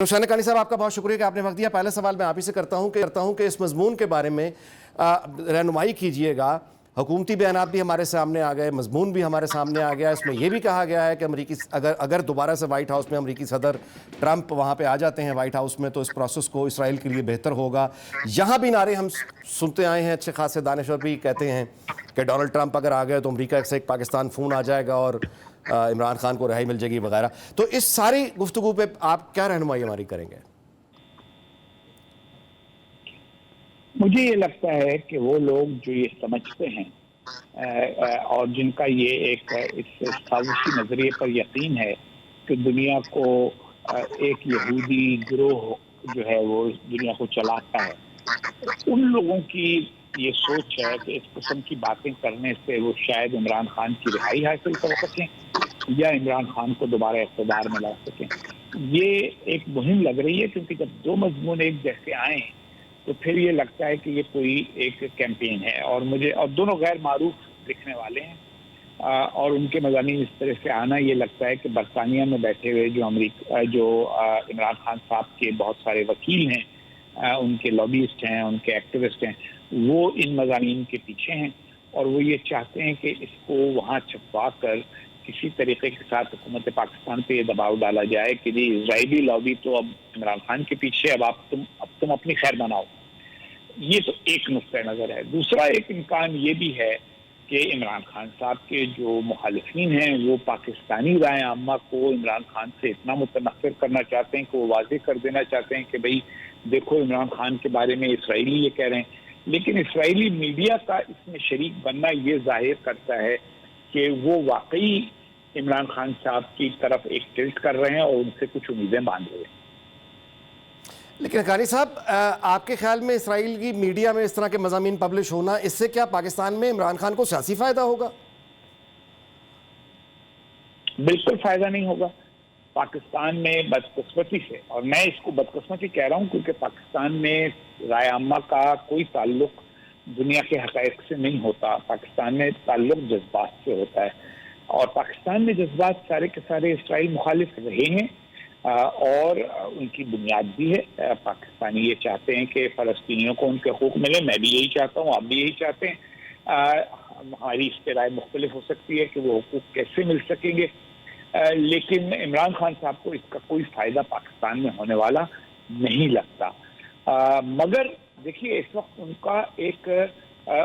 روشن حقانی صاحب، آپ کا بہت شکریہ کہ آپ نے وقت دیا۔ پہلا سوال میں آپ ہی سے کرتا ہوں کہ اس مضمون کے بارے میں رہنمائی کیجئے گا۔ حکومتی بیانات بھی ہمارے سامنے آ گئے، مضمون بھی ہمارے سامنے آ گیا۔ اس میں یہ بھی کہا گیا ہے کہ اگر دوبارہ سے وائٹ ہاؤس میں امریکی صدر ٹرمپ وہاں پہ آ جاتے ہیں وائٹ ہاؤس میں، تو اس پروسیس کو اسرائیل کے لیے بہتر ہوگا۔ یہاں بھی نعرے ہم سنتے آئے ہیں، اچھے خاصے دانشور بھی کہتے ہیں کہ ڈونلڈ ٹرمپ اگر آ گئے تو امریکہ سے ایک پاکستان فون آ جائے گا اور عمران خان کو رہائی مل جائے گی وغیرہ۔ تو اس ساری گفتگو پہ آپ کیا رہنمائی ہماری کریں گے؟ مجھے یہ لگتا ہے کہ وہ لوگ جو یہ سمجھتے ہیں اور جن کا یہ ایک اس سازشی نظریے پر یقین ہے کہ دنیا کو ایک یہودی گروہ جو ہے وہ اس دنیا کو چلاتا ہے، ان لوگوں کی یہ سوچ ہے کہ اس قسم کی باتیں کرنے سے وہ شاید عمران خان کی رہائی حاصل کر سکیں یا عمران خان کو دوبارہ اقتدار میں لا سکیں۔ یہ ایک مہم لگ رہی ہے، کیونکہ جب دو مضمون ایک جیسے آئیں تو پھر یہ لگتا ہے کہ یہ کوئی ایک کیمپین ہے، اور دونوں غیر معروف لکھنے والے ہیں اور ان کے مضامین اس طرح سے آنا، یہ لگتا ہے کہ برطانیہ میں بیٹھے ہوئے جو عمران خان صاحب کے بہت سارے وکیل ہیں، ان کے لابیسٹ ہیں، ان کے ایکٹیوسٹ ہیں، وہ ان مضامین کے پیچھے ہیں اور وہ یہ چاہتے ہیں کہ اس کو وہاں چھپوا کر کسی طریقے کے ساتھ حکومت پاکستان پہ یہ دباؤ ڈالا جائے کہ جی اسرائیلی لابی تو اب عمران خان کے پیچھے، اب تم اپنی خیر بناؤ۔ یہ تو ایک نقطہ نظر ہے۔ دوسرا ایک امکان یہ بھی ہے کہ عمران خان صاحب کے جو مخالفین ہیں وہ پاکستانی رائے عامہ کو عمران خان سے اتنا متنفر کرنا چاہتے ہیں کہ وہ واضح کر دینا چاہتے ہیں کہ بھئی دیکھو عمران خان کے بارے میں اسرائیلی یہ کہہ رہے ہیں، لیکن اسرائیلی میڈیا کا اس میں شریک بننا یہ ظاہر کرتا ہے کہ وہ واقعی عمران خان صاحب کی طرف ایک ٹلٹ کر رہے ہیں اور ان سے کچھ امیدیں باندھ رہے ہیں۔ لیکن حقانی صاحب، آپ کے خیال میں اسرائیل کی میڈیا میں اس طرح کے مضامین پبلش ہونا، اس سے کیا پاکستان میں عمران خان کو سیاسی فائدہ ہوگا؟ بالکل فائدہ نہیں ہوگا۔ پاکستان میں بدقسمتی سے، اور میں اس کو بدقسمتی کہہ رہا ہوں کیونکہ پاکستان میں رائے عامہ کا کوئی تعلق دنیا کے حقائق سے نہیں ہوتا، پاکستان میں تعلق جذبات سے ہوتا ہے، اور پاکستان میں جذبات سارے کے سارے اسرائیل مخالف رہے ہیں اور ان کی بنیاد بھی ہے۔ پاکستانی یہ چاہتے ہیں کہ فلسطینیوں کو ان کے حقوق ملے، میں بھی یہی چاہتا ہوں، آپ بھی یہی چاہتے ہیں۔ ہماری اس پہ رائے مختلف ہو سکتی ہے کہ وہ حقوق کیسے مل سکیں گے، لیکن عمران خان صاحب کو اس کا کوئی فائدہ پاکستان میں ہونے والا نہیں لگتا۔ مگر دیکھیے اس وقت ان کا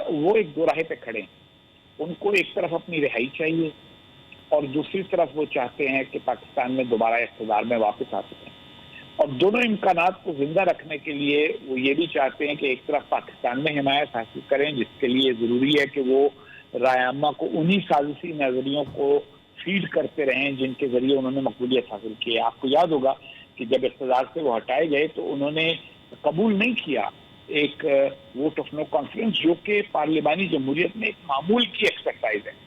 وہ ایک دو راہے پہ کھڑے ہیں۔ ان کو ایک طرف اپنی رہائی چاہیے اور دوسری طرف وہ چاہتے ہیں کہ پاکستان میں دوبارہ اقتدار میں واپس آ سکیں، اور دونوں امکانات کو زندہ رکھنے کے لیے وہ یہ بھی چاہتے ہیں کہ ایک طرف پاکستان میں حمایت حاصل کریں، جس کے لیے ضروری ہے کہ وہ رائے عامہ کو انہی سازشی نظریوں کو فیڈ کرتے رہیں جن کے ذریعے انہوں نے مقبولیت حاصل کی ہے۔ آپ کو یاد ہوگا کہ جب اقتدار سے وہ ہٹائے گئے تو انہوں نے قبول نہیں کیا ایک ووٹ آف نو کانفیڈنس، جو کہ پارلیمانی جمہوریت میں ایک معمول کی ایکسرسائز ہے،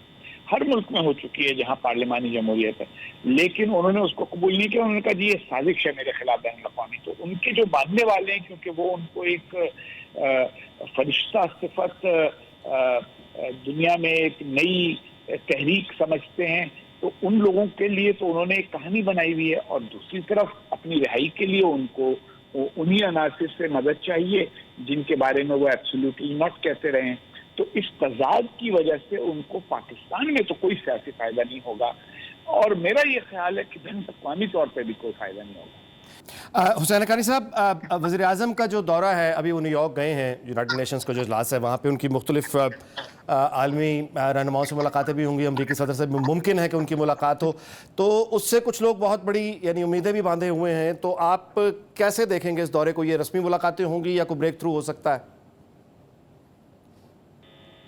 ہر ملک میں ہو چکی ہے جہاں پارلیمانی جمہوریت ہے، لیکن انہوں نے اس کو قبول نہیں کیا۔ انہوں نے کہا جی یہ سازش ہے میرے خلاف بین الاقوامی۔ تو ان کے جو ماننے والے ہیں، کیونکہ وہ ان کو ایک فرشتہ صفت دنیا میں ایک نئی تحریک سمجھتے ہیں، تو ان لوگوں کے لیے تو انہوں نے ایک کہانی بنائی ہوئی ہے، اور دوسری طرف اپنی رہائی کے لیے ان کو انہی عناصر سے مدد چاہیے جن کے بارے میں وہ ایبسولوٹلی ناٹ کہتے رہے ہیں۔ تو اس تضاد کی وجہ سے ان کو پاکستان میں تو کوئی سیاسی فائدہ نہیں ہوگا، اور میرا یہ خیال ہے کہ بین الاقوامی طور پہ بھی کوئی فائدہ نہیں ہوگا۔ حسین حقانی صاحب، وزیر اعظم کا جو دورہ ہے، ابھی وہ نیو یارک گئے ہیں، یونائٹڈ نیشنز کا جو اجلاس ہے وہاں پہ ان کی مختلف عالمی رہنماؤں سے ملاقاتیں بھی ہوں گی، امریکی صدر سے ممکن ہے کہ ان کی ملاقات ہو، تو اس سے کچھ لوگ بہت بڑی امیدیں بھی باندھے ہوئے ہیں۔ تو آپ کیسے دیکھیں گے اس دورے کو؟ یہ رسمی ملاقاتیں ہوں گی یا کوئی بریک تھرو ہو سکتا ہے؟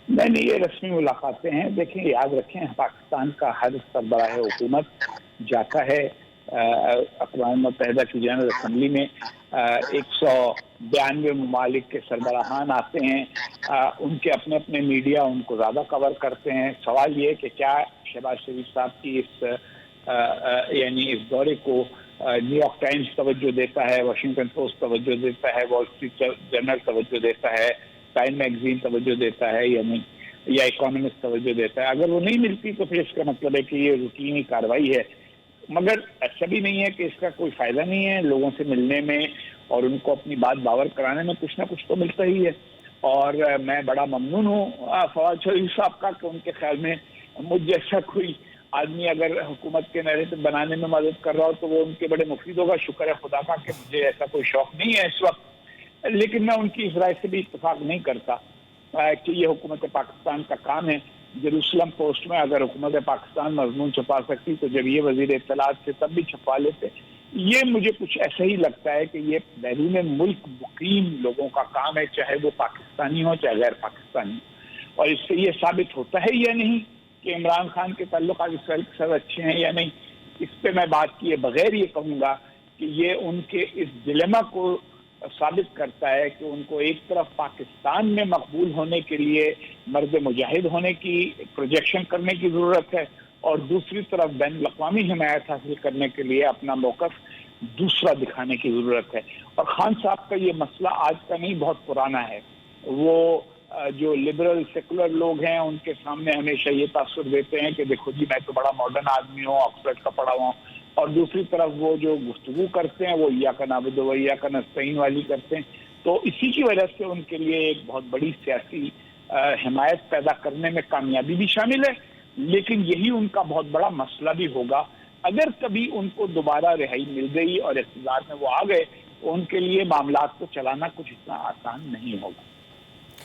نہیں، یہ رسمی ملاقاتیں ہیں۔ دیکھیں، یاد رکھیں، پاکستان کا ہر سربراہ حکومت جاتا ہے اقوام متحدہ کی جنرل اسمبلی میں، 192 ممالک کے سربراہان آتے ہیں، ان کے اپنے اپنے میڈیا ان کو زیادہ کور کرتے ہیں۔ سوال یہ ہے کہ کیا شہباز شریف صاحب کی اس دورے کو نیو یارک ٹائمز توجہ دیتا ہے، واشنگٹن پوسٹ توجہ دیتا ہے، وال اسٹریٹ جرنل توجہ دیتا ہے، ٹائم میگزین توجہ دیتا ہے یا نہیں، یا اکانومسٹ توجہ دیتا ہے؟ اگر وہ نہیں ملتی تو پھر اس کا مطلب ہے کہ یہ روٹینی کارروائی ہے۔ مگر ایسا بھی نہیں ہے کہ اس کا کوئی فائدہ نہیں ہے. لوگوں سے ملنے میں اور ان کو اپنی بات باور کرانے میں کچھ نہ کچھ تو ملتا ہی ہے. اور میں بڑا ممنون ہوں فواد چودھری صاحب کا کہ ان کے خیال میں مجھ جیسا کوئی آدمی اگر حکومت کے نیریٹو بنانے میں مدد کر رہا ہو تو وہ ان کے بڑے مفید ہوگا. شکر ہے خدا کا کہ مجھے ایسا کوئی شوق نہیں ہے اس وقت. لیکن میں ان کی اس رائے سے بھی اتفاق نہیں کرتا کہ یہ حکومت پاکستان کا کام ہے. جیروسلم پوسٹ میں اگر حکومت پاکستان مضمون چھپا سکتی تو جب یہ وزیر اطلاعات سے تب بھی چھپا لیتے. یہ مجھے کچھ ایسا ہی لگتا ہے کہ یہ بیرون ملک مقیم لوگوں کا کام ہے, چاہے وہ پاکستانی ہو چاہے غیر پاکستانی. اور اس سے یہ ثابت ہوتا ہے یا نہیں کہ عمران خان کے تعلقات اسرائیل کے ساتھ اچھے ہیں یا نہیں, اس پہ میں بات کیے بغیر یہ کہوں گا کہ یہ ان کے اس ڈیلیما کو ثابت کرتا ہے کہ ان کو ایک طرف پاکستان میں مقبول ہونے کے لیے مرد مجاہد ہونے کی پروجیکشن کرنے کی ضرورت ہے اور دوسری طرف بین الاقوامی حمایت حاصل کرنے کے لیے اپنا موقف دوسرا دکھانے کی ضرورت ہے. اور خان صاحب کا یہ مسئلہ آج کا نہیں, بہت پرانا ہے. وہ جو لبرل سیکولر لوگ ہیں ان کے سامنے ہمیشہ یہ تاثر دیتے ہیں کہ دیکھو جی میں تو بڑا ماڈرن آدمی ہوں, آکسفورڈ کا پڑھا ہوا ہوں, اور دوسری طرف وہ جو گفتگو کرتے ہیں وہ ایاک نعبد و ایاک نستعین والی کرتے ہیں. تو اسی کی وجہ سے ان کے لیے ایک بہت بڑی سیاسی حمایت پیدا کرنے میں کامیابی بھی شامل ہے, لیکن یہی ان کا بہت بڑا مسئلہ بھی ہوگا. اگر کبھی ان کو دوبارہ رہائی مل گئی اور اقتدار میں وہ آ گئے تو ان کے لیے معاملات کو چلانا کچھ اتنا آسان نہیں ہوگا.